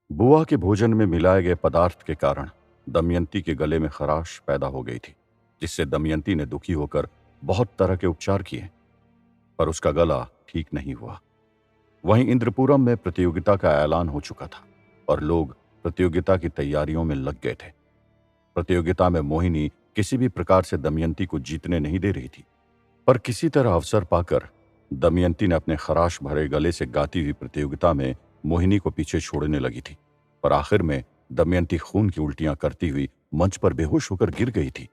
बुआ के भोजन में मिलाए गए पदार्थ के कारण दमयंती के गले में खराश पैदा हो गई थी, जिससे दमयंती ने दुखी होकर बहुत तरह के उपचार किए, पर उसका गला ठीक नहीं हुआ। वहीं इंद्रपुरम में प्रतियोगिता का ऐलान हो चुका था और लोग प्रतियोगिता की तैयारियों में लग गए थे। प्रतियोगिता में मोहिनी किसी भी प्रकार से दमयंती को जीतने नहीं दे रही थी, पर किसी तरह अवसर पाकर दमयंती ने अपने खराश भरे गले से गाती हुई प्रतियोगिता में मोहिनी को पीछे छोड़ने लगी थी। पर आखिर में दमयंती खून की उल्टियां करती हुई मंच पर बेहोश होकर गिर गई थी।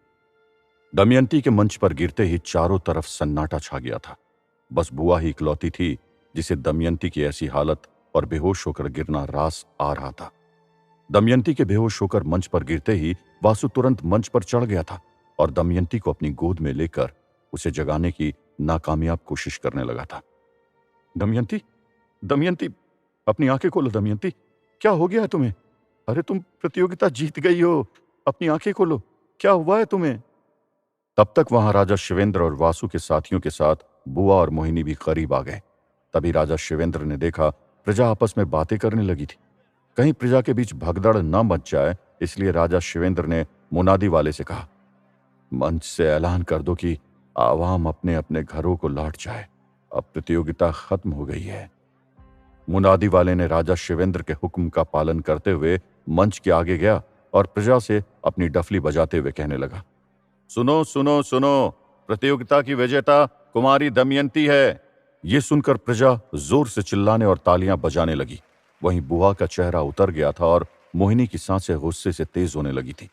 दमयंती के मंच पर गिरते ही चारों तरफ सन्नाटा छा गया था। बस बुआ ही इकलौती थी जिसे दमयंती की ऐसी हालत और बेहोश होकर गिरना रास आ रहा था। दमयंती के बेहोश होकर मंच पर गिरते ही वासु तुरंत मंच पर चढ़ गया था और दमयंती को अपनी गोद में लेकर उसे जगाने की नाकामयाब कोशिश करने लगा था। दमयंती, दमयंती, अपनी आंखें खोलो दमयंती, क्या हो गया है तुम्हें? अरे तुम प्रतियोगिता जीत गई हो, अपनी आंखें खोलो, क्या हुआ है तुम्हें? तब तक वहां राजा शिवेंद्र और वासु के साथियों के साथ बुआ और मोहिनी भी करीब आ गए। तभी राजा शिवेंद्र ने देखा प्रजा आपस में बातें करने लगी थी। कहीं प्रजा के बीच भगदड़ न मच जाए, इसलिए राजा शिवेंद्र ने मुनादी वाले से कहा, मंच से ऐलान कर दो कि आवाम अपने अपने घरों को लौट जाए, अब प्रतियोगिता खत्म हो गई है। मुनादी वाले ने राजा शिवेंद्र के हुक्म का पालन करते हुए मंच के आगे गया और प्रजा से अपनी डफली बजाते हुए कहने लगा, सुनो सुनो सुनो, प्रतियोगिता की विजेता कुमारी दमयंती है। ये सुनकर प्रजा जोर से चिल्लाने और तालियां बजाने लगी। वहीं बुआ का चेहरा उतर गया था और मोहिनी की सांसें गुस्से से तेज होने लगी थी।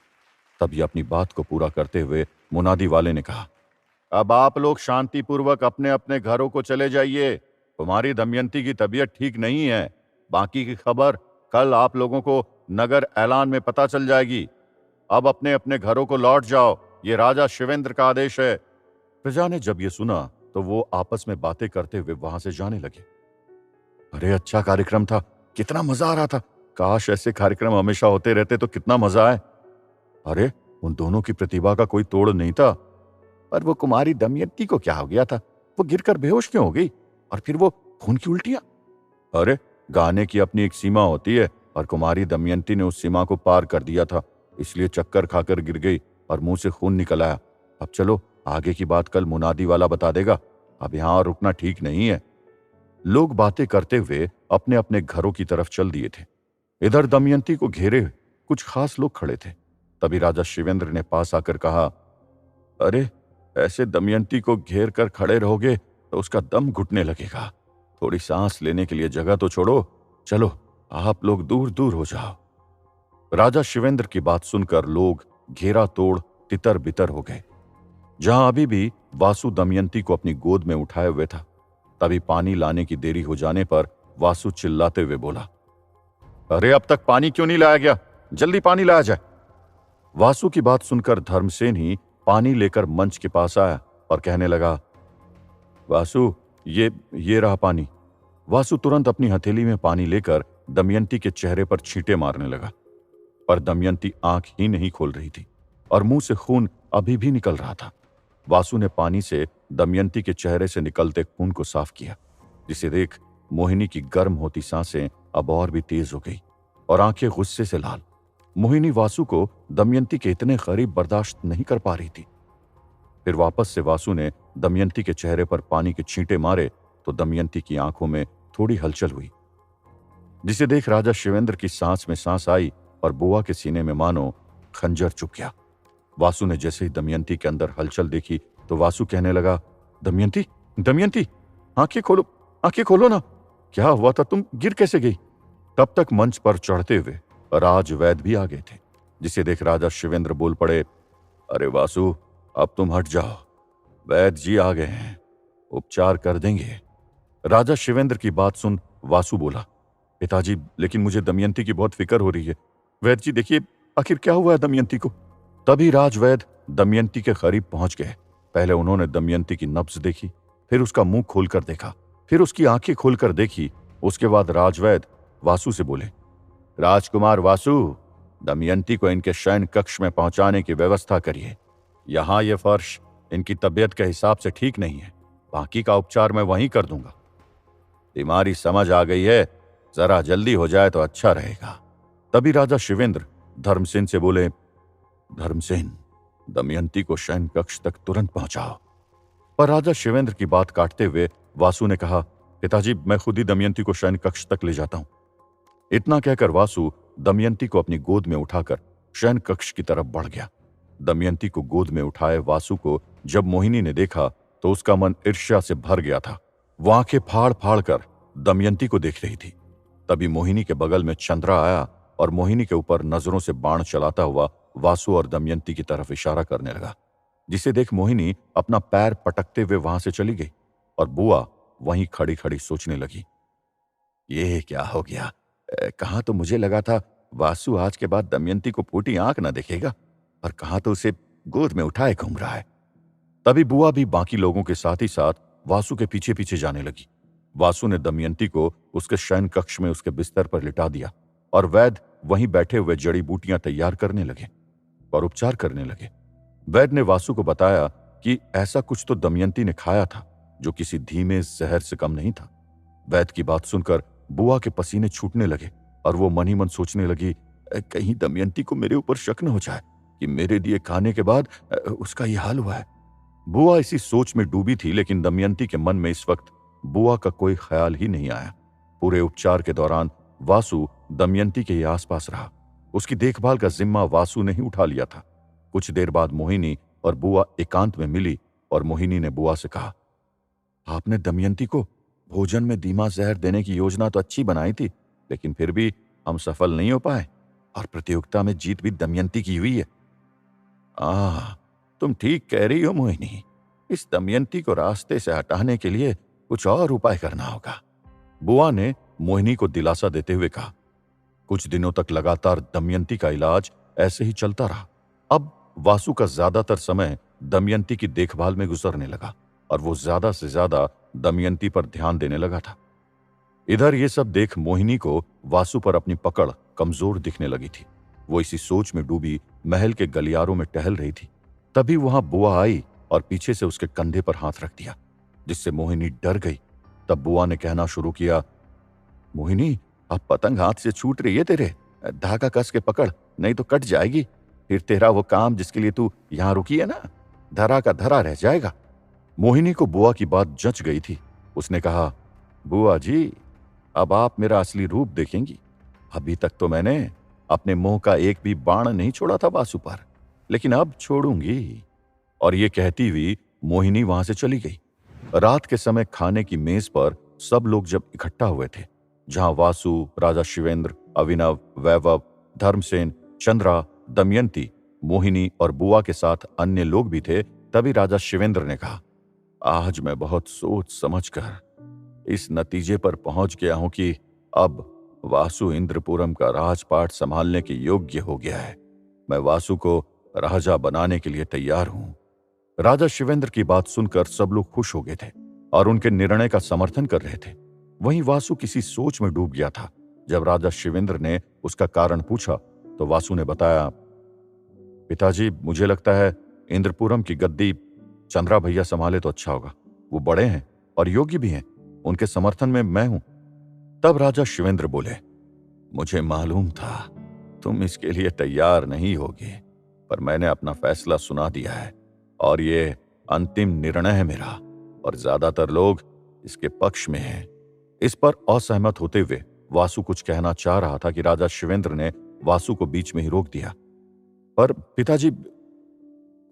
तभी अपनी बात को पूरा करते हुए मुनादी वाले ने कहा, अब आप लोग शांतिपूर्वक अपने अपने घरों को चले जाइए। कुमारी दमयंती की तबीयत ठीक नहीं है। बाकी की खबर कल आप लोगों को नगर ऐलान में पता चल जाएगी। अब अपने अपने घरों को लौट जाओ, ये राजा शिवेंद्र का आदेश है। प्रजा ने जब ये सुना तो वो आपस में बातें करते हुए वहां से जाने लगे। अरे अच्छा कार्यक्रम था, कितना मजा आ रहा था, काश ऐसे कार्यक्रम हमेशा होते रहते तो कितना मजा आए। अरे उन दोनों की प्रतिभा का कोई तोड़ नहीं था। पर वो कुमारी दमयंती को क्या हो गया था? वो गिरकर बेहोश क्यों हो गई? और फिर वो खून की उल्टियां? अरे गाने की अपनी एक सीमा होती है और कुमारी दमयंती ने उस सीमा को पार कर दिया था, इसलिए चक्कर खाकर गिर गई और मुंह से खून निकल आया। अब चलो, आगे की बात कल मुनादी वाला बता देगा, अब यहां रुकना ठीक नहीं है। लोग बातें करते हुए अपने अपने घरों की तरफ चल दिए थे। इधर दमयंती को घेरे कुछ खास लोग खड़े थे। तभी राजा शिवेंद्र ने पास आकर कहा, अरे ऐसे दमयंती को घेर कर खड़े रहोगे तो उसका दम घुटने लगेगा। थोड़ी सांस लेने के लिए जगह तो छोड़ो। चलो आप लोग दूर दूर हो जाओ। राजा शिवेंद्र की बात सुनकर लोग घेरा तोड़ तितर बितर हो गए। जहां अभी भी वासु दमयंती को अपनी गोद में उठाए हुए था, तभी पानी लाने की देरी हो जाने पर वासु चिल्लाते हुए बोला, अरे अब तक पानी क्यों नहीं लाया गया? जल्दी पानी लाया जाए। वासु की बात सुनकर धर्मसेन ही पानी लेकर मंच के पास आया और कहने लगा, वासु, ये रहा पानी। वासु तुरंत अपनी हथेली में पानी लेकर दमयंती के चेहरे पर छींटे मारने लगा, पर दमयंती आंख ही नहीं खोल रही थी और मुंह से खून अभी भी निकल रहा था। वासु ने पानी से दमयंती के चेहरे से निकलते खून को साफ किया, जिसे देख मोहिनी की गर्म होती सांसें अब और भी तेज हो गई और आंखें गुस्से से लाल। मोहिनी वासु को दमयंती के इतने करीब बर्दाश्त नहीं कर पा रही थी। फिर वापस से वासु ने दमयंती के चेहरे पर पानी के छींटे मारे तो दमयंती की आंखों में थोड़ी हलचल हुई, जिसे देख राजा शिवेंद्र की सांस में सांस आई और बुआ के सीने में मानो खंजर चुभ गया। वासु ने जैसे ही दमयंती के अंदर हलचल देखी तो वासु कहने लगा, दमयंती, दमयंती, आंखें खोलो ना, क्या हुआ था? तुम गिर कैसे गई? तब तक मंच पर चढ़ते हुए राजवैद भी आ गए थे, जिसे देख राजा शिवेंद्र बोल पड़े, अरे वासु, अब तुम हट जाओ, वैद जी आ गए हैं, उपचार कर देंगे। राजा शिवेंद्र की बात सुन वासु बोला, पिताजी, लेकिन मुझे दमयंती की बहुत फिक्र हो रही है। वैद जी देखिए, आखिर क्या हुआ है दमयंती को? तभी राजवैद दमयंती के करीब पहुंच गए। पहले उन्होंने दमयंती की नब्ज देखी, फिर उसका मुंह खोलकर देखा, फिर उसकी आंखें खोलकर देखी। उसके बाद राजवैद वासु से बोले, राजकुमार वासु, दमयंती को इनके शयन कक्ष में पहुंचाने की व्यवस्था करिए। यहां यह फर्श इनकी तबीयत के हिसाब से ठीक नहीं है, बाकी का उपचार मैं वहीं कर दूंगा। बीमारी समझ आ गई है, जरा जल्दी हो जाए तो अच्छा रहेगा। तभी राजा शिवेंद्र धर्मसेन से बोले, धर्मसेन, दमयंती को शयन कक्ष तक तुरंत पहुंचाओ। पर राजा शिवेंद्र की बात काटते हुए वासु ने कहा, पिताजी, मैं खुद ही दमयंती को शयन कक्ष तक ले जाता हूं। इतना कहकर वासु दमयंती को अपनी गोद में उठाकर शयन कक्ष की तरफ बढ़ गया। दमयंती को गोद में उठाए वासु को जब मोहिनी ने देखा तो उसका मन ईर्ष्या से भर गया था। वो आंखें फाड़ फाड़ कर दमयंती को देख रही थी। तभी मोहिनी के बगल में चंद्रा आया और मोहिनी के ऊपर नजरों से बाण चलाता हुआ वासु और दमयंती की तरफ इशारा करने लगा, जिसे देख मोहिनी अपना पैर पटकते हुए वहां से चली गई और बुआ वहीं खड़ी खड़ी सोचने लगी, ये क्या हो गया? कहाँ तो मुझे लगा था वासु आज के बाद दमयंती को फूटी आंख ना देखेगा, और कहाँ तो उसे गोद में उठाए घूम रहा है। तभी बुआ भी बाकी लोगों के साथ ही साथ वासु के पीछे पीछे जाने लगी। वासु ने दमयंती को उसके शयन कक्ष में उसके बिस्तर पर लिटा दिया और वैद्य वहीं बैठे हुए जड़ी बूटियां तैयार करने लगे और उपचार करने लगे। वैद्य ने वासु को बताया कि ऐसा कुछ तो दमयंती ने खाया था जो किसी धीमे जहर से कम नहीं था। वैद्य की बात सुनकर बुआ के पसीने छूटने लगे और वो मन ही मन सोचने लगी, कहीं दमयंती को मेरे ऊपर शक न हो जाए कि मेरे दिए खाने के बाद उसका ये हाल हुआ है। बुआ इसी सोच में डूबी थी, लेकिन दमयंती के मन में इस वक्त बुआ का कोई ख्याल ही नहीं आया। पूरे उपचार के दौरान वासु दमयंती के ही आसपास रहा। उसकी देखभाल का जिम्मा वासु ने ही उठा लिया था। कुछ देर बाद मोहिनी और बुआ एकांत में मिली और मोहिनी ने बुआ से कहा, आपने दमयंती को भोजन में धीमा जहर देने की योजना तो अच्छी बनाई थी, लेकिन फिर भी हम सफल नहीं हो पाए और प्रतियोगिता में जीत भी दमयंती की हुई है। तुम ठीक कह रही हो मोहिनी, इस दमयंती को रास्ते से हटाने के लिए कुछ और उपाय करना होगा, बुआ ने मोहिनी को दिलासा देते हुए कहा। कुछ दिनों तक लगातार दमयंती का इलाज ऐसे ही चलता रहा। अब वासु का ज्यादातर समय दमयंती की देखभाल में गुजरने लगा और वो ज्यादा से ज्यादा दमयंती पर ध्यान देने लगा था। इधर ये सब देख मोहिनी को वासु पर अपनी पकड़ कमजोर दिखने लगी थी। वो इसी सोच में डूबी महल के गलियारों में टहल रही थी। तभी वहां बुआ आई और पीछे से उसके कंधे पर हाथ रख दिया, जिससे मोहिनी डर गई। तब बुआ ने कहना शुरू किया, मोहिनी, अब पतंग हाथ से छूट रही है तेरे, धागा कस के पकड़, नहीं तो कट जाएगी। फिर तेरा वो काम जिसके लिए तू यहां रुकी है ना, धरा का धरा रह जाएगा। मोहिनी को बुआ की बात जच गई थी। उसने कहा, बुआ जी, अब आप मेरा असली रूप देखेंगी। अभी तक तो मैंने अपने मुंह का एक भी बाण नहीं छोड़ा था वासु पर, लेकिन अब छोड़ूंगी। और ये कहती हुई मोहिनी वहां से चली गई। रात के समय खाने की मेज पर सब लोग जब इकट्ठा हुए थे, जहां वासु, राजा शिवेंद्र, अभिनव, वैभव, धर्मसेन, चंद्रा, दमयंती, मोहिनी और बुआ के साथ अन्य लोग भी थे, तभी राजा शिवेंद्र ने कहा, आज मैं बहुत सोच समझकर इस नतीजे पर पहुंच गया हूं कि अब वासु इंद्रपुरम का राजपाट संभालने के योग्य हो गया है। मैं वासु को राजा बनाने के लिए तैयार हूं। राजा शिवेंद्र की बात सुनकर सब लोग खुश हो गए थे और उनके निर्णय का समर्थन कर रहे थे। वहीं वासु किसी सोच में डूब गया था। जब राजा शिवेंद्र ने उसका कारण पूछा तो वासु ने बताया, पिताजी, मुझे लगता है इंद्रपुरम की गद्दी चंद्रा भैया संभाले तो अच्छा होगा। वो बड़े हैं और योग्य भी हैं, उनके समर्थन में मैं हूं। तब राजा शिवेंद्र बोले, मुझे मालूम था तुम इसके लिए तैयार नहीं होगे, पर मैंने अपना फैसला सुना दिया है और ये अंतिम निर्णय है मेरा, और ज्यादातर लोग इसके पक्ष में हैं। इस पर असहमत होते हुए वासु कुछ कहना चाह रहा था कि राजा शिवेंद्र ने वासु को बीच में ही रोक दिया। पर पिताजी,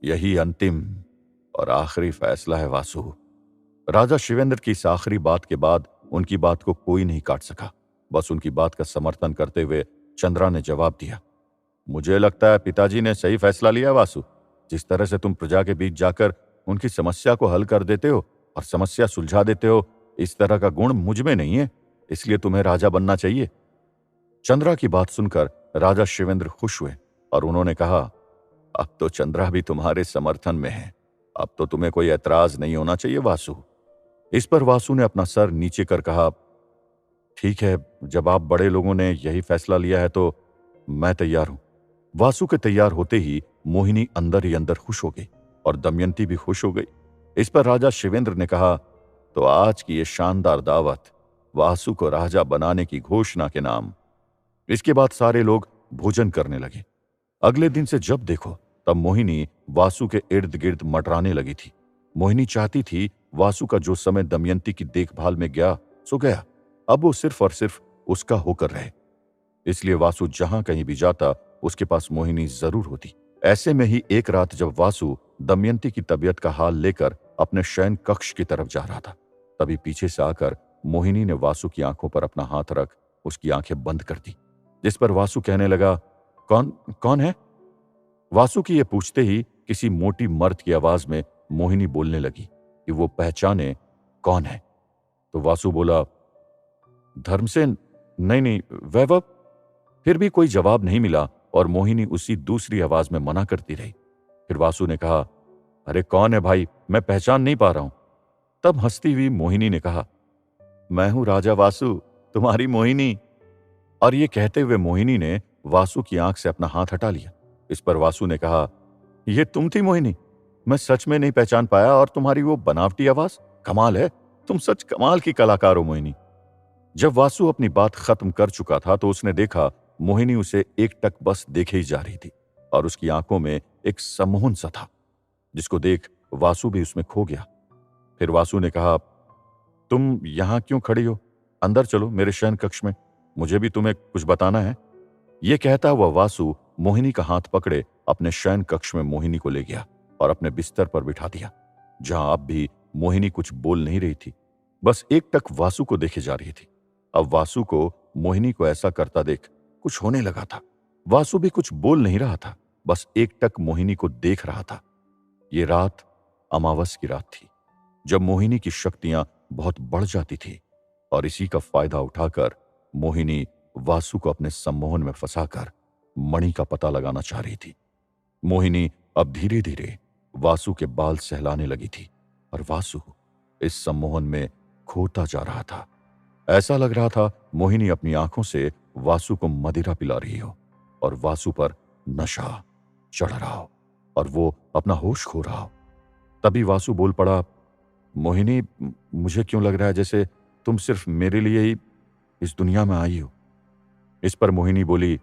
यही अंतिम और आखिरी फैसला है वासु। राजा शिवेंद्र की इस आखिरी बात के बाद उनकी बात को कोई नहीं काट सका। बस उनकी बात का समर्थन करते हुए चंद्रा ने जवाब दिया, मुझे लगता है पिताजी ने सही फैसला लिया वासु। जिस तरह से तुम प्रजा के बीच जाकर उनकी समस्या को हल कर देते हो और समस्या सुलझा देते हो, इस तरह का गुण मुझ में नहीं है, इसलिए तुम्हें राजा बनना चाहिए। चंद्रा की बात सुनकर राजा शिवेंद्र खुश हुए और उन्होंने कहा, अब तो चंद्रा भी तुम्हारे समर्थन में है, अब तो तुम्हें कोई ऐतराज नहीं होना चाहिए वासु। इस पर वासु ने अपना सर नीचे कर कहा, ठीक है, जब आप बड़े लोगों ने यही फैसला लिया है तो मैं तैयार हूं। वासु के तैयार होते ही मोहिनी अंदर ही अंदर खुश हो गई और दमयंती भी खुश हो गई। इस पर राजा शिवेंद्र ने कहा, तो आज की ये शानदार दावत वासु को राजा बनाने की घोषणा के नाम इसके बाद सारे लोग भोजन करने लगे। अगले दिन से जब देखो तब मोहिनी वासु के इर्द गिर्द मंडराने लगी थी। मोहिनी चाहती थी वासु का जो समय दमयंती की देखभाल में गया सो गया, अब वो सिर्फ और सिर्फ उसका होकर रहे। इसलिए वासु जहां कहीं भी जाता उसके पास मोहिनी जरूर होती। ऐसे में ही एक रात जब वासु दमयंती की तबीयत का हाल लेकर अपने शयन कक्ष की तरफ जा रहा था, तभी पीछे से आकर मोहिनी ने वासु की आंखों पर अपना हाथ रख उसकी आंखें बंद कर दी, जिस पर वासु कहने लगा, कौन कौन है? वासु की ये पूछते ही किसी मोटी मर्द की आवाज में मोहिनी बोलने लगी कि वो पहचाने कौन है। तो वासु बोला, धर्मसेन। नहीं, वैभव। फिर भी कोई जवाब नहीं मिला और मोहिनी उसी दूसरी आवाज में मना करती रही। फिर वासु ने कहा, अरे कौन है भाई, मैं पहचान नहीं पा रहा हूं। तब हंसती हुई मोहिनी ने कहा, मैं हूं राजा वासु, तुम्हारी मोहिनी। और ये कहते हुए मोहिनी ने वासु की आंख से अपना हाथ हटा लिया। इस पर वासु ने कहा, ये तुम थी मोहिनी? मैं सच में नहीं पहचान पाया, और तुम्हारी वो बनावटी आवाज, कमाल है, तुम सच कमाल की कलाकार हो मोहिनी। जब वासु अपनी बात खत्म कर चुका था तो उसने देखा मोहिनी उसे एकटक बस देखे ही जा रही थी और उसकी आंखों में एक सम्मोहन सा था, जिसको देख वासु भी उसमें खो गया। फिर वासु ने कहा, तुम यहां क्यों खड़ी हो? अंदर चलो मेरे शयन कक्ष में, मुझे भी तुम्हें कुछ बताना है। यह कहता हुआ वासु मोहिनी का हाथ पकड़े अपने शयन कक्ष में मोहिनी को ले गया और अपने बिस्तर पर बिठा दिया, जहां अब भी मोहिनी कुछ बोल नहीं रही थी, बस एकटक वासु को देखे जा रही थी। अब वासु को मोहिनी को ऐसा करता देख कुछ होने लगा था। वासु भी कुछ बोल नहीं रहा था, बस एकटक मोहिनी को देख रहा था। ये रात अमावस की रात थी, जब मोहिनी की शक्तियां बहुत बढ़ जाती थी, और इसी का फायदा उठाकर मोहिनी वासु को अपने सम्मोहन में फंसाकर मणि का पता लगाना चाह रही थी। मोहिनी अब धीरे धीरे वासु के बाल सहलाने लगी थी और वासु इस सम्मोहन में खोता जा रहा था। ऐसा लग रहा था मोहिनी अपनी आंखों से वासु को मदिरा पिला रही हो और वासु पर नशा चढ़ रहा हो और वो अपना होश खो रहा हो। तभी वासु बोल पड़ा, मोहिनी, मुझे क्यों लग रहा है जैसे तुम सिर्फ मेरे लिए ही इस दुनिया में आई हो। इस पर मोहिनी बोली,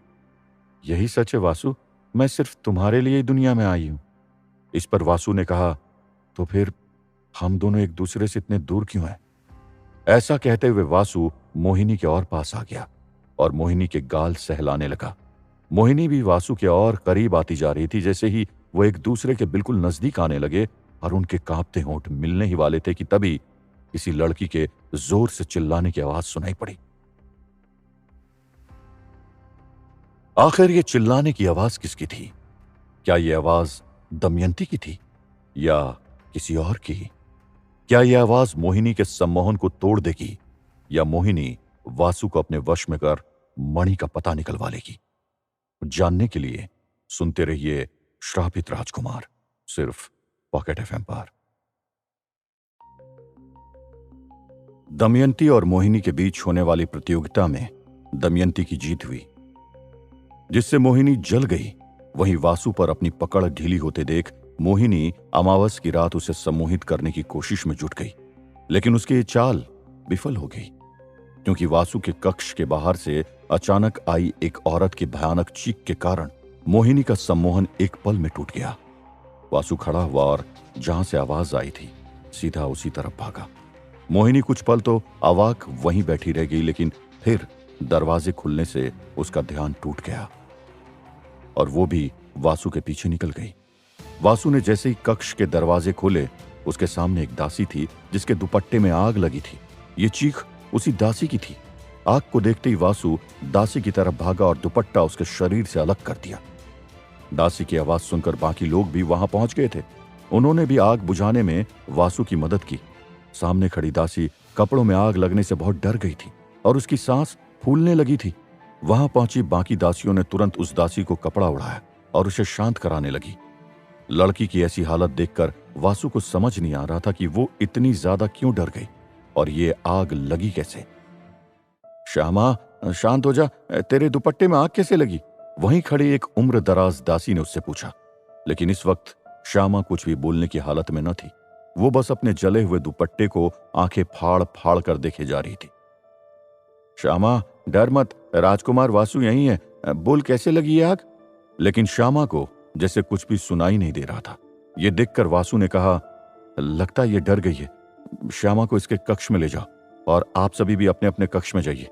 यही सच है वासु, मैं सिर्फ तुम्हारे लिए ही दुनिया में आई हूं। इस पर वासु ने कहा, तो फिर हम दोनों एक दूसरे से इतने दूर क्यों हैं? ऐसा कहते हुए वासु मोहिनी के और पास आ गया और मोहिनी के गाल सहलाने लगा। मोहिनी भी वासु के और करीब आती जा रही थी। जैसे ही वो एक दूसरे के बिल्कुल नजदीक आने लगे और उनके कांपते होंठ मिलने ही वाले थे कि तभी किसी लड़की के जोर से चिल्लाने की आवाज सुनाई पड़ी। आखिर ये चिल्लाने की आवाज किसकी थी? क्या ये आवाज दमयंती की थी या किसी और की? क्या यह आवाज मोहिनी के सम्मोहन को तोड़ देगी या मोहिनी वासु को अपने वश में कर मणि का पता निकलवा लेगी? जानने के लिए सुनते रहिए श्रापित राजकुमार, सिर्फ पॉकेट एफएम पर। दमयंती और मोहिनी के बीच होने वाली प्रतियोगिता में दमयंती की जीत हुई, जिससे मोहिनी जल गई। वहीं वासु पर अपनी पकड़ ढीली होते देख मोहिनी अमावस की रात उसे सम्मोहित करने की कोशिश में जुट गई, लेकिन उसकी ये चाल विफल हो गई, क्योंकि वासु के कक्ष के बाहर से अचानक आई एक औरत की भयानक चीख के कारण मोहिनी का सम्मोहन एक पल में टूट गया। वासु खड़ा हुआ और जहां से आवाज आई थी सीधा उसी तरफ भागा। मोहिनी कुछ पल तो अवाक वहीं बैठी रह गई, लेकिन फिर दरवाजे खुलने से उसका ध्यान टूट गया और वो भी वासु के पीछे निकल गई। वासु ने जैसे ही कक्ष के दरवाजे खोले, उसके सामने एक दासी थी जिसके दुपट्टे में आग लगी थी। ये चीख उसी दासी की थी। आग को देखते ही वासु दासी की तरफ भागा और दुपट्टा उसके शरीर से अलग कर दिया। दासी की आवाज सुनकर बाकी लोग भी वहां पहुंच गए थे। उन्होंने भी आग बुझाने में वासु की मदद की। सामने खड़ी दासी कपड़ों में आग लगने से बहुत डर गई थी और उसकी सांस फूलने लगी थी। वहां पहुंची बाकी दासियों ने तुरंत उस दासी को कपड़ा उड़ाया और उसे शांत कराने लगी। लड़की की ऐसी हालत देखकर वासु को समझ नहीं आ रहा था कि वो इतनी ज्यादा क्यों डर गई और ये आग लगी कैसे। श्यामा, शांत हो जा, तेरे दुपट्टे में आग कैसे लगी? वहीं खड़ी एक उम्र दराज दासी ने उससे पूछा। लेकिन इस वक्त श्यामा कुछ भी बोलने की हालत में न थी। वो बस अपने जले हुए दुपट्टे को आंखें फाड़ फाड़ कर देखे जा रही थी। श्यामा, डर मत, राजकुमार वासु यहीं है, बोल कैसे लगी ये आग? लेकिन श्यामा को जैसे कुछ भी सुनाई नहीं दे रहा था। ये देखकर वासु ने कहा, लगता ये डर गई है। श्यामा को इसके कक्ष में ले जाओ और आप सभी भी अपने अपने कक्ष में जाइए।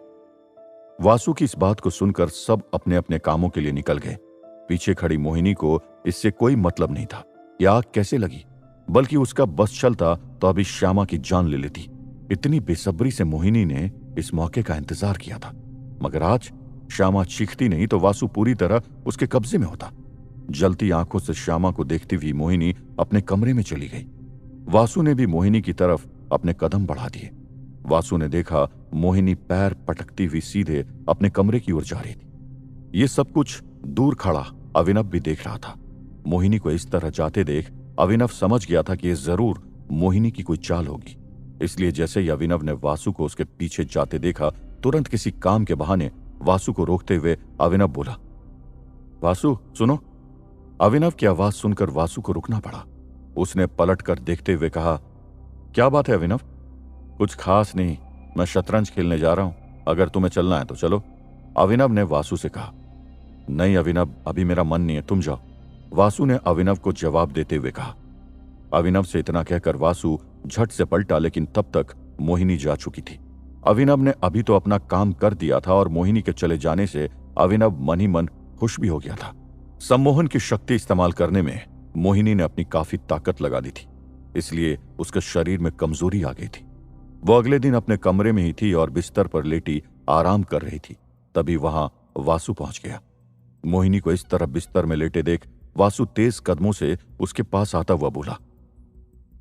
वासु की इस बात को सुनकर सब अपने अपने कामों के लिए निकल गए। पीछे खड़ी मोहिनी को इससे कोई मतलब नहीं था कि आग कैसे लगी, बल्कि उसका बस चलता तो अभी श्यामा की जान ले लेती। इतनी बेसब्री से मोहिनी ने इस मौके का इंतजार किया था, मगर आज श्यामा चीखती नहीं तो वासु पूरी तरह उसके कब्जे में होता। जलती आंखों से श्यामा को देखती हुई मोहिनी अपने कमरे में चली गई। वासु ने भी मोहिनी की तरफ अपने कदम बढ़ा दिए। वासु ने देखा मोहिनी पैर पटकती हुई सीधे अपने कमरे की ओर जा रही थी। ये सब कुछ दूर खड़ा अभिनव भी देख रहा था। मोहिनी को इस तरह जाते देख अभिनव समझ गया था कि ये जरूर मोहिनी की कोई चाल होगी। इसलिए जैसे ही अभिनव ने वासु को उसके पीछे जाते देखा, तुरंत किसी काम के बहाने वासु को रोकते हुए अभिनव बोला, वासु सुनो। अभिनव की आवाज सुनकर वासु को रुकना पड़ा। उसने पलटकर देखते हुए कहा, क्या बात है अभिनव? कुछ खास नहीं, मैं शतरंज खेलने जा रहा हूं, अगर तुम्हें चलना है तो चलो। अभिनव ने वासु से कहा। नहीं अभिनव, अभी मेरा मन नहीं है, तुम जाओ, वासु ने अभिनव को जवाब देते हुए कहा। अभिनव से इतना कहकर वासु झट से पलटा, लेकिन तब तक मोहिनी जा चुकी थी। अभिनव ने अभी तो अपना काम कर दिया था और मोहिनी के चले जाने से अभिनव मन ही मन खुश भी हो गया था। सम्मोहन की शक्ति इस्तेमाल करने में मोहिनी ने अपनी काफी ताकत लगा दी थी, इसलिए उसके शरीर में कमजोरी आ गई थी। वो अगले दिन अपने कमरे में ही थी और बिस्तर पर लेटी आराम कर रही थी। तभी वहां वासु पहुंच गया। मोहिनी को इस तरह बिस्तर में लेटे देख वासु तेज कदमों से उसके पास आता हुआ बोला,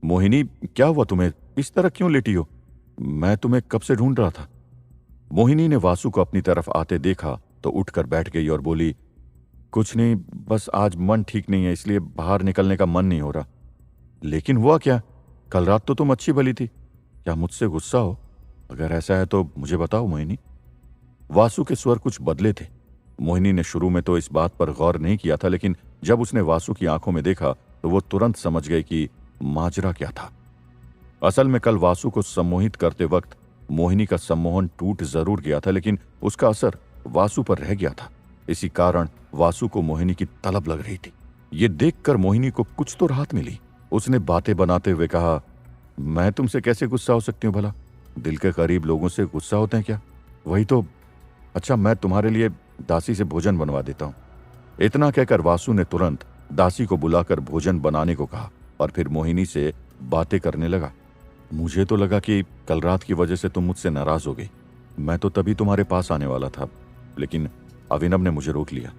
मोहिनी क्या हुआ तुम्हें, इस तरह क्यों लेटी हो? मैं तुम्हें कब से ढूंढ रहा था। मोहिनी ने वासु को अपनी तरफ आते देखा तो उठकर बैठ गई और बोली, कुछ नहीं, बस आज मन ठीक नहीं है, इसलिए बाहर निकलने का मन नहीं हो रहा। लेकिन हुआ क्या? कल रात तो तुम अच्छी भली थी, क्या मुझसे गुस्सा हो? अगर ऐसा है तो मुझे बताओ मोहिनी। वासु के स्वर कुछ बदले थे। मोहिनी ने शुरू में तो इस बात पर गौर नहीं किया था, लेकिन जब उसने वासु की आंखों में देखा तो वो तुरंत समझ गई कि माजरा क्या था। असल में कल वासु को सम्मोहित करते वक्त मोहिनी का सम्मोहन टूट जरूर गया था, लेकिन उसका असर वासु पर रह गया था। इसी कारण वासु को मोहिनी की तलब लग रही थी। ये देखकर मोहिनी को कुछ तो राहत मिली। उसने बातें बनाते हुए कहा, मैं तुमसे कैसे गुस्सा हो सकती हूँ भला? दिल के करीब लोगों से गुस्सा होते हैं क्या? वही तो। अच्छा, मैं तुम्हारे लिए दासी से भोजन बनवा देता हूँ। इतना कहकर वासु ने तुरंत दासी को बुलाकर भोजन बनाने को कहा और फिर मोहिनी से बातें करने लगा। मुझे तो लगा कि कल रात की वजह से तुम मुझसे नाराज हो गई। मैं तो तभी तुम्हारे पास आने वाला था, लेकिन अभिनव ने मुझे रोक लिया।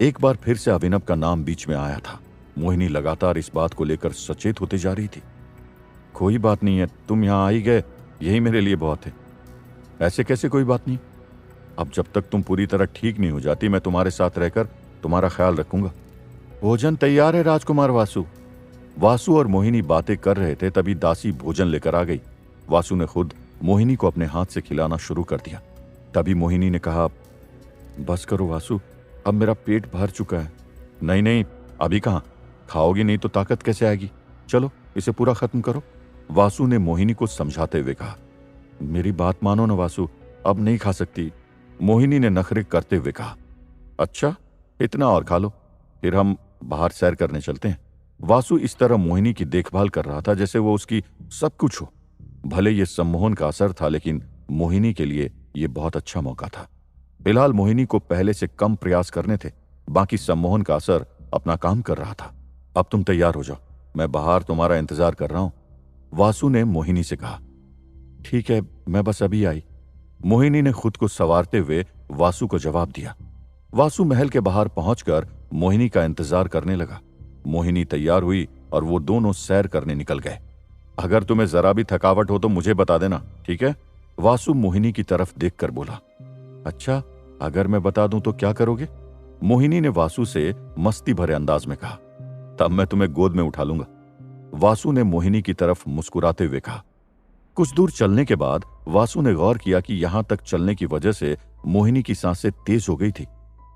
एक बार फिर से अभिनव का नाम बीच में आया था। मोहिनी लगातार इस बात को लेकर सचेत होते जा रही थी। कोई बात नहीं है, तुम यहां आ ही गए, यही मेरे लिए बहुत है। ऐसे कैसे कोई बात नहीं? अब जब तक तुम पूरी तरह ठीक नहीं हो जाती, मैं तुम्हारे साथ रहकर तुम्हारा ख्याल रखूंगा। भोजन तैयार है राजकुमार वासु। वासु और मोहिनी बातें कर रहे थे, तभी दासी भोजन लेकर आ गई। वासु ने खुद मोहिनी को अपने हाथ से खिलाना शुरू कर दिया। तभी मोहिनी ने कहा, बस करो वासु, अब मेरा पेट भर चुका है। नहीं नहीं, अभी कहां, खाओगी नहीं तो ताकत कैसे आएगी? चलो इसे पूरा खत्म करो, वासु ने मोहिनी को समझाते हुए कहा। मेरी बात मानो ना वासु, अब नहीं खा सकती, मोहिनी ने नखरे करते हुए कहा। अच्छा, इतना और खा लो, फिर हम बाहर सैर करने चलते हैं। वासु इस तरह मोहिनी की देखभाल कर रहा था जैसे वो उसकी सब कुछ हो। भले ये सम्मोहन का असर था, लेकिन मोहिनी के लिए यह बहुत अच्छा मौका था। फिलहाल मोहिनी को पहले से कम प्रयास करने थे, बाकी सम्मोहन का असर अपना काम कर रहा था। अब तुम तैयार हो जाओ, मैं बाहर तुम्हारा इंतजार कर रहा हूं, वासु ने मोहिनी से कहा। ठीक है, मैं बस अभी आई, मोहिनी ने खुद को संवारते हुए वासु को जवाब दिया। वासु महल के बाहर पहुंचकर मोहिनी का इंतजार करने लगा। मोहिनी तैयार हुई और वो दोनों सैर करने निकल गए। अगर तुम्हें जरा भी थकावट हो तो मुझे बता देना, ठीक है? वासु मोहिनी की तरफ देखकर बोला। अच्छा, अगर मैं बता दूं तो क्या करोगे? मोहिनी ने वासु से मस्ती भरे अंदाज में कहा। तब मैं तुम्हें गोद में उठा लूंगा, वासु ने मोहिनी की तरफ मुस्कुराते हुए कहा। कुछ दूर चलने के बाद वासु ने गौर किया कि यहां तक चलने की वजह से मोहिनी की सांसें तेज हो गई थी।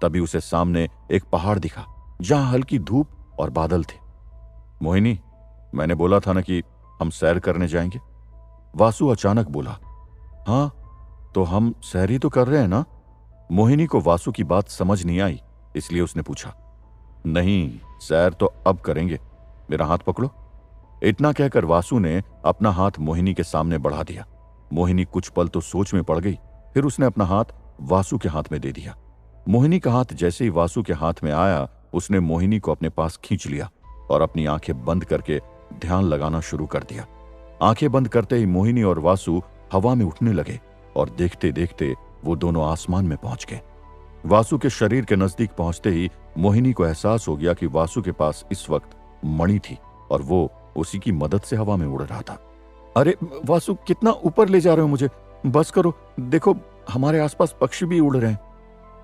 तभी उसे सामने एक पहाड़ दिखा जहां हल्की धूप और बादल थे। मोहिनी, मैंने बोला था ना कि हम सैर करने जाएंगे, वासु अचानक बोला। हाँ, तो हम सैर ही तो कर रहे हैं ना? मोहिनी को वासु की बात समझ नहीं आई, इसलिए उसने पूछा। नहीं, सैर तो अब करेंगे, मेरा हाथ पकड़ो। इतना कहकर वासु ने अपना हाथ मोहिनी के सामने बढ़ा दिया। मोहिनी कुछ पल तो सोच में पड़ गई, फिर उसने अपना हाथ वासु के हाथ में दे दिया। मोहिनी का हाथ जैसे ही वासु के हाथ में आया, उसने मोहिनी को अपने पास खींच लिया और अपनी आंखें बंद करके ध्यान लगाना शुरू कर दिया। आंखें बंद करते ही मोहिनी और वासु हवा में उठने लगे और देखते देखते वो दोनों आसमान में पहुंच गए। वासु के शरीर के नजदीक पहुंचते ही मोहिनी को एहसास हो गया कि वासु के पास इस वक्त मणि थी और वो उसी की मदद से हवा में उड़ रहा था। अरे वासु, कितना ऊपर ले जा रहे हो मुझे, बस करो, देखो हमारे आसपास पक्षी भी उड़ रहे हैं।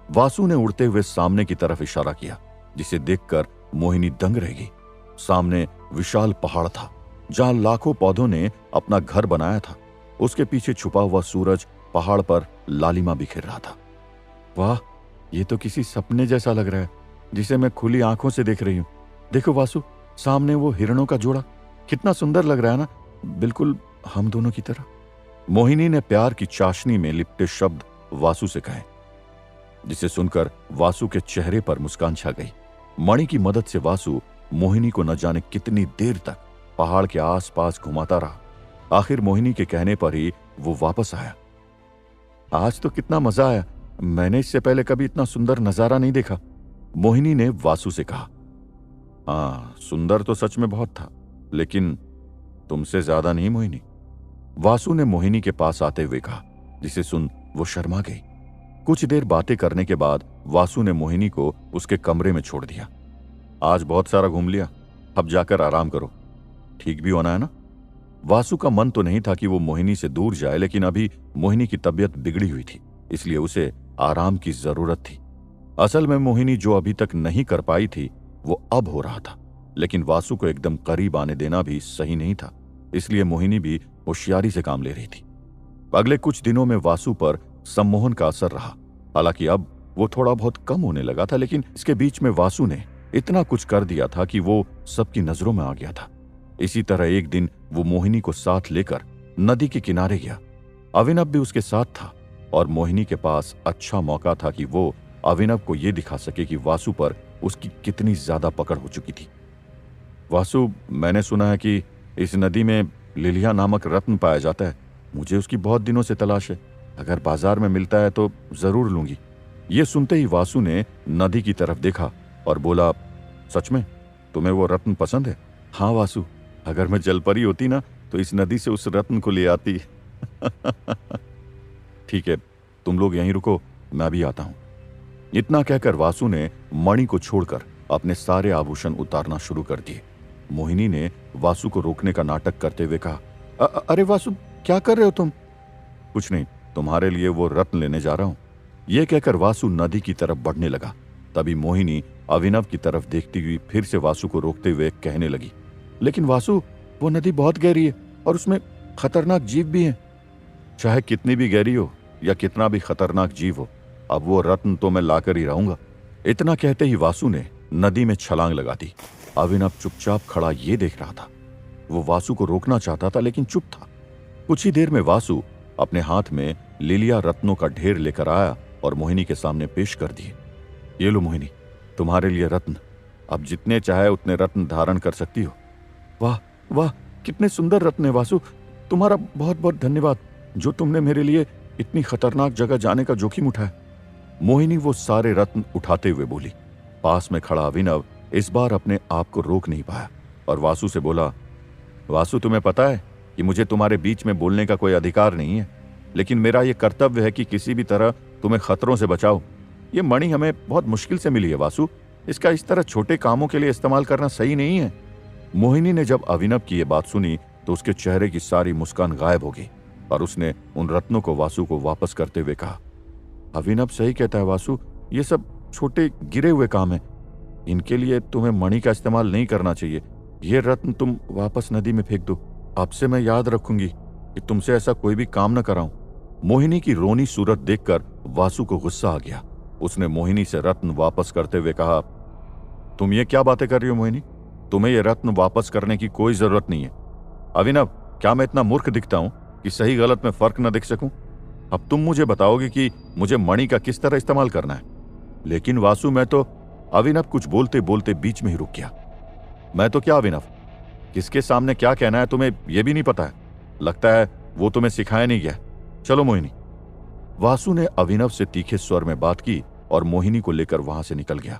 वासु ने उड़ते हुए सामने की तरफ इशारा किया, जिसे देखकर मोहिनी दंग रह गई। सामने विशाल पहाड़ था, जहां लाखों पौधों ने अपना घर बनाया था। उसके पीछे छुपा हुआ सूरज पहाड़ पर लालिमा बिखेर रहा था। वाह, ये तो किसी सपने जैसा लग रहा है, जिसे मैं खुली आंखों से देख रही हूं। देखो वासु, सामने वो हिरणों का जोड़ा कितना सुंदर लग रहा है ना, बिल्कुल हम दोनों की तरह। मोहिनी ने प्यार की चाशनी में लिपटे शब्द वासु से कहे, जिसे सुनकर वासु के चेहरे पर मुस्कान छा गई। मणि की मदद से वासु मोहिनी को न जाने कितनी देर तक पहाड़ के आसपास घुमाता रहा। आखिर मोहिनी के कहने पर ही वो वापस आया। आज तो कितना मजा आया, मैंने इससे पहले कभी इतना सुंदर नजारा नहीं देखा, मोहिनी ने वासु से कहा। हाँ, सुंदर तो सच में बहुत था, लेकिन तुमसे ज्यादा नहीं मोहिनी, वासु ने मोहिनी के पास आते हुए कहा, जिसे सुन वो शर्मा गई। कुछ देर बातें करने के बाद वासु ने मोहिनी को उसके कमरे में छोड़ दिया। आज बहुत सारा घूम लिया, अब जाकर आराम करो, ठीक भी होना है ना। वासु का मन तो नहीं था कि वो मोहिनी से दूर जाए, लेकिन अभी मोहिनी की तबीयत बिगड़ी हुई थी, इसलिए उसे आराम की जरूरत थी। असल में मोहिनी जो अभी तक नहीं कर पाई थी वो अब हो रहा था, लेकिन वासु को एकदम करीब आने देना भी सही नहीं था, इसलिए मोहिनी भी होशियारी से काम ले रही थी। अगले कुछ दिनों में वासु पर सम्मोहन का असर रहा। हालांकि अब वो थोड़ा बहुत कम होने लगा था, लेकिन इसके बीच में वासु ने इतना कुछ कर दिया था कि वो सबकी नजरों में आ गया था। इसी तरह एक दिन वो मोहिनी को साथ लेकर नदी के किनारे गया। अभिनव भी उसके साथ था और मोहिनी के पास अच्छा मौका था कि वो अभिनव को यह दिखा सके कि वासु पर उसकी कितनी ज्यादा पकड़ हो चुकी थी। वासु, मैंने सुना है कि इस नदी में लिलिया नामक रत्न पाया जाता है, मुझे उसकी बहुत दिनों से तलाश है, अगर बाजार में मिलता है तो जरूर लूंगी। ये सुनते ही वासु ने नदी की तरफ देखा और बोला, सच में तुम्हें वो रत्न पसंद है? हाँ वासु, अगर मैं जलपरी होती ना तो इस नदी से उस रत्न को ले आती। ठीक है, तुम लोग यहीं रुको, मैं भी आता हूं। इतना कहकर वासु ने मणि को छोड़कर अपने सारे आभूषण उतारना शुरू कर दिए। मोहिनी ने वासु को रोकने का नाटक करते हुए कहा, अरे वासु, क्या कर रहे हो तुम? कुछ नहीं, तुम्हारे लिए वो रत्न लेने जा रहा हूं। यह कहकर वासु नदी की तरफ बढ़ने लगा। तभी मोहिनी अभिनव की तरफ देखती हुई फिर से वासु को रोकते हुए कहने लगी, लेकिन वासु, वो नदी बहुत गहरी है और उसमें खतरनाक जीव भी हैं। चाहे कितनी भी गहरी हो या कितना भी खतरनाक जीव हो, अब वो रत्न तो मैं लाकर ही रहूंगा। इतना कहते ही वासु ने नदी में छलांग लगा दी। अभिनव चुपचाप खड़ा ये देख रहा था। वो वासु को रोकना चाहता था, लेकिन चुप था। कुछ ही देर में वासु अपने हाथ में लिलिया रत्नों का ढेर लेकर आया और मोहिनी के सामने पेश कर दिए। ये लो मोहिनी, तुम्हारे लिए रत्न, अब जितने चाहे उतने रत्न धारण कर सकती हो। वाह वाह, कितने सुंदर रत्न है वासु, तुम्हारा बहुत बहुत धन्यवाद, जो तुमने मेरे लिए इतनी खतरनाक जगह जाने का जोखिम उठाया। मोहिनी वो सारे रत्न उठाते हुए बोली। पास में खड़ा अभिनव इस बार अपने आप को रोक नहीं पाया और वासु से बोला, वासु, तुम्हें पता है कि मुझे तुम्हारे बीच में बोलने का कोई अधिकार नहीं है, लेकिन मेरा यह कर्तव्य है कि किसी भी तरह तुम्हें खतरों से बचाओ। ये मणि हमें बहुत मुश्किल से मिली है वासु, इसका इस तरह छोटे कामों के लिए इस्तेमाल करना सही नहीं है। मोहिनी ने जब अभिनव की यह बात सुनी तो उसके चेहरे की सारी मुस्कान गायब हो गई और उसने उन रत्नों को वासु को वापस करते हुए कहा, अभिनव सही कहता है वासु, ये सब छोटे गिरे हुए काम है, इनके लिए तुम्हें मणि का इस्तेमाल नहीं करना चाहिए। ये रत्न तुम वापस नदी में फेंक दो। अब से मैं याद रखूंगी कि तुमसे ऐसा कोई भी काम न कराऊं। मोहिनी की रोनी सूरत देखकर वासु को गुस्सा आ गया। उसने मोहिनी से रत्न वापस करते हुए कहा, तुम ये क्या बातें कर रही हो मोहिनी, तुम्हें ये रत्न वापस करने की कोई जरूरत नहीं है। अभिनव, क्या मैं इतना मूर्ख दिखता हूं कि सही गलत में फर्क न दिख सकूं? अब तुम मुझे बताओगे कि मुझे मणि का किस तरह इस्तेमाल करना है। लेकिन वासु, मैं तो अभिनव कुछ बोलते बोलते बीच में ही रुक गया। मैं तो क्या अभिनव, किसके सामने क्या कहना है तुम्हें यह भी नहीं पता है। लगता है वो तुम्हें सिखाया नहीं गया। चलो मोहिनी। वासु ने अभिनव से तीखे स्वर में बात की और मोहिनी को लेकर वहां से निकल गया।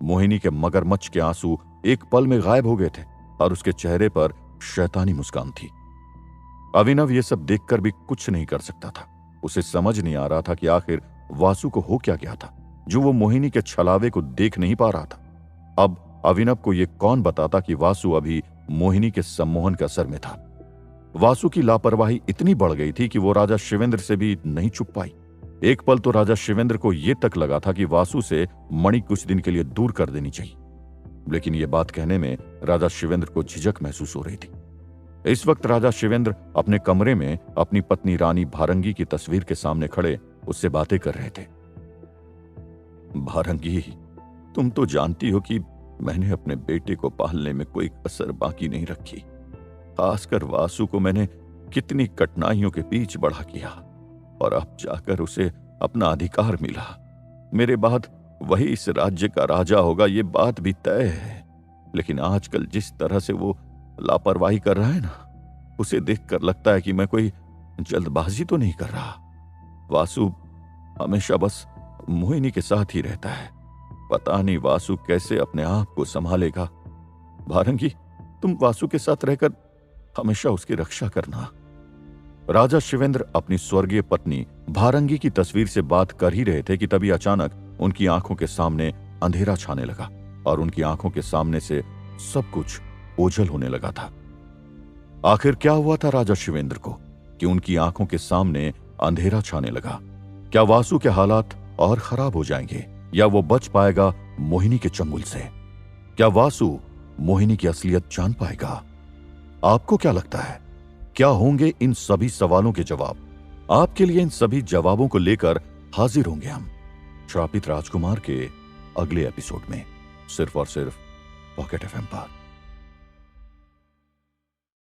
मोहिनी के मगरमच्छ के आंसू एक पल में गायब हो गए थे और उसके चेहरे पर शैतानी मुस्कान थी। अभिनव ये सब देखकर भी कुछ नहीं कर सकता था। उसे समझ नहीं आ रहा था कि आखिर वासु को हो क्या गया था जो वो मोहिनी के छलावे को देख नहीं पा रहा था। अब अभिनव को यह कौन बताता कि वासु अभी मोहिनी के सम्मोहन के असर में था। वासु की लापरवाही इतनी बढ़ गई थी कि वो राजा शिवेंद्र से भी नहीं छुप पाई। एक पल तो राजा शिवेंद्र को यह तक लगा था कि वासु से मणि कुछ दिन के लिए दूर कर देनी चाहिए, लेकिन यह बात कहने में राजा शिवेंद्र को झिझक महसूस हो रही थी। इस वक्त राजा शिवेंद्र अपने कमरे में अपनी पत्नी रानी भारंगी की तस्वीर के सामने खड़े उससे बातें कर रहे थे। भारंगी, तुम तो जानती हो कि मैंने अपने बेटे को पालने में कोई कसर बाकी नहीं रखी। खासकर वासु को मैंने कितनी कठिनाइयों के बीच बड़ा किया और अब जाकर उसे अपना अधिकार मिला। मेरे बाद वही इस राज्य का राजा होगा, ये बात भी तय है। लेकिन आजकल जिस तरह से वो लापरवाही कर रहा है ना, उसे देखकर लगता है कि मैं कोई जल्दबाजी तो नहीं कर रहा। वासु हमेशा बस मोहिनी के साथ ही रहता है। पता नहीं वासु कैसे अपने आप को संभालेगा। भारंगी, तुम वासु के साथ रहकर हमेशा उसकी रक्षा करना। राजा शिवेंद्र अपनी स्वर्गीय पत्नी भारंगी की तस्वीर से बात कर ही रहे थे कि तभी अचानक उनकी आंखों के सामने अंधेरा छाने लगा और उनकी आंखों के सामने से सब कुछ ओझल होने लगा था। आखिर क्या हुआ था राजा शिवेंद्र को कि उनकी आंखों के सामने अंधेरा छाने लगा? क्या वासु के हालात और खराब हो जाएंगे या वो बच पाएगा मोहिनी के चंगुल से? क्या वासु मोहिनी की असलियत जान पाएगा? आपको क्या लगता है, क्या होंगे इन सभी सवालों के जवाब? आपके लिए इन सभी जवाबों को लेकर हाजिर होंगे हम श्रापित राजकुमार के अगले एपिसोड में, सिर्फ और सिर्फ पॉकेट एफएम पर।